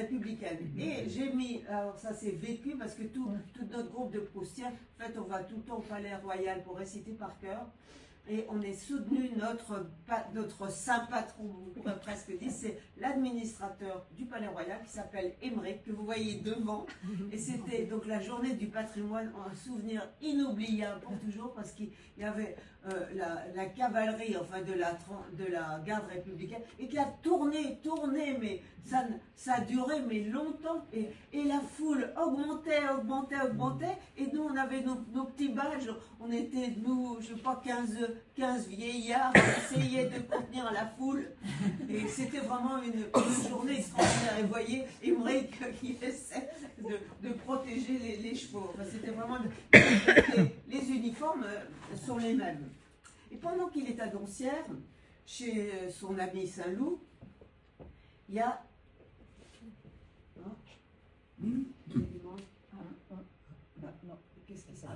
républicaine. Et j'ai mis, alors ça c'est vécu parce que tout notre groupe de Proustiens, en fait on va tout le temps au Palais Royal pour réciter par cœur. Et on est soutenu, notre saint patron, on pourrait presque dire, c'est l'administrateur du Palais Royal qui s'appelle Émeric, que vous voyez devant. Et c'était donc la journée du patrimoine, un souvenir inoubliable pour toujours, parce qu'il y avait la cavalerie, enfin de la garde républicaine, et qui a tourné, mais ça a duré mais longtemps, et la foule augmentait, et nous on avait nos petits badges, on était, nous, je sais pas, 15 vieillards qui essayaient de contenir la foule, et c'était vraiment une journée extraordinaire. Et vous voyez, Émeric qui essaie de protéger les chevaux. Enfin, c'était vraiment... Les uniformes sont les mêmes. Et pendant qu'il est à Doncières, chez son ami Saint-Loup, il y a...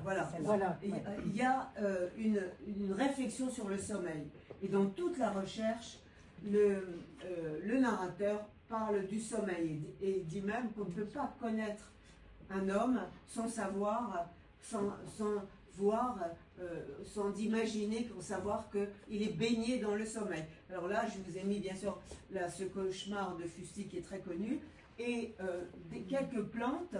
Voilà. Il y a une réflexion sur le sommeil. Et dans toute la recherche, le narrateur parle du sommeil et dit même qu'on ne peut pas connaître un homme sans savoir, sans voir, sans imaginer, sans savoir qu'il est baigné dans le sommeil. Alors là, je vous ai mis bien sûr là, ce cauchemar de Fusty qui est très connu, et quelques plantes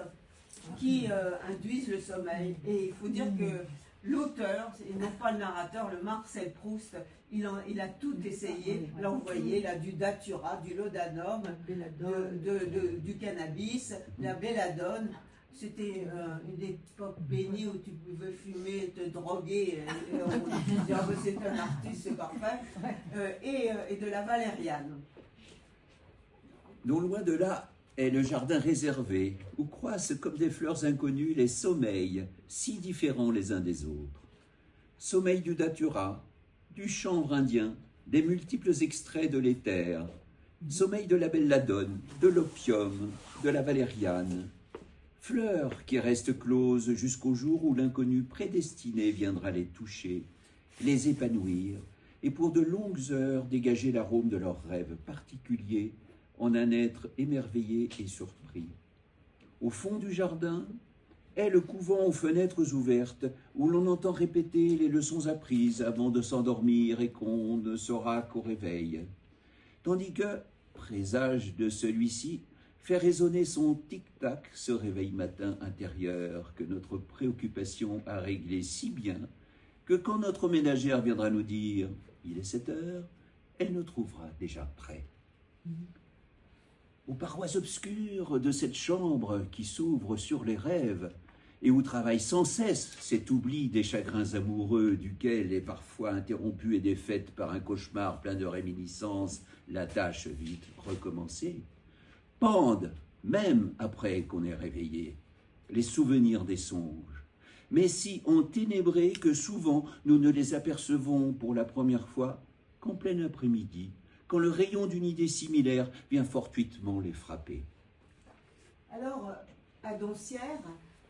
qui induisent le sommeil. Et il faut dire que l'auteur, et non pas le narrateur, le Marcel Proust, il a tout essayé. Là, vous voyez, là, du datura, du laudanum, du cannabis, la belladone. C'était une époque bénie où tu pouvais fumer, te droguer, et on disait, oh, c'est un artiste, c'est parfait, et de la valériane. Non loin de là est le jardin réservé, où croissent comme des fleurs inconnues les sommeils, si différents les uns des autres. Sommeil du datura, du chanvre indien, des multiples extraits de l'éther, sommeil de la belladone, de l'opium, de la valériane, fleurs qui restent closes jusqu'au jour où l'inconnu prédestiné viendra les toucher, les épanouir, et pour de longues heures dégager l'arôme de leurs rêves particuliers en un être émerveillé et surpris. Au fond du jardin est le couvent aux fenêtres ouvertes, où l'on entend répéter les leçons apprises avant de s'endormir et qu'on ne saura qu'au réveil. Tandis que, présage de celui-ci, fait résonner son tic-tac, ce réveil matin intérieur que notre préoccupation a réglé si bien que quand notre ménagère viendra nous dire « il est 7 heures », elle nous trouvera déjà prêts. Aux parois obscures de cette chambre qui s'ouvre sur les rêves et où travaille sans cesse cet oubli des chagrins amoureux duquel est parfois interrompu et défaite par un cauchemar plein de réminiscences, la tâche vite recommencée, pendent, même après qu'on ait réveillé, les souvenirs des songes, mais si enténébrés que souvent nous ne les apercevons pour la première fois qu'en plein après-midi, quand le rayon d'une idée similaire vient fortuitement les frapper. Alors, à Doncières,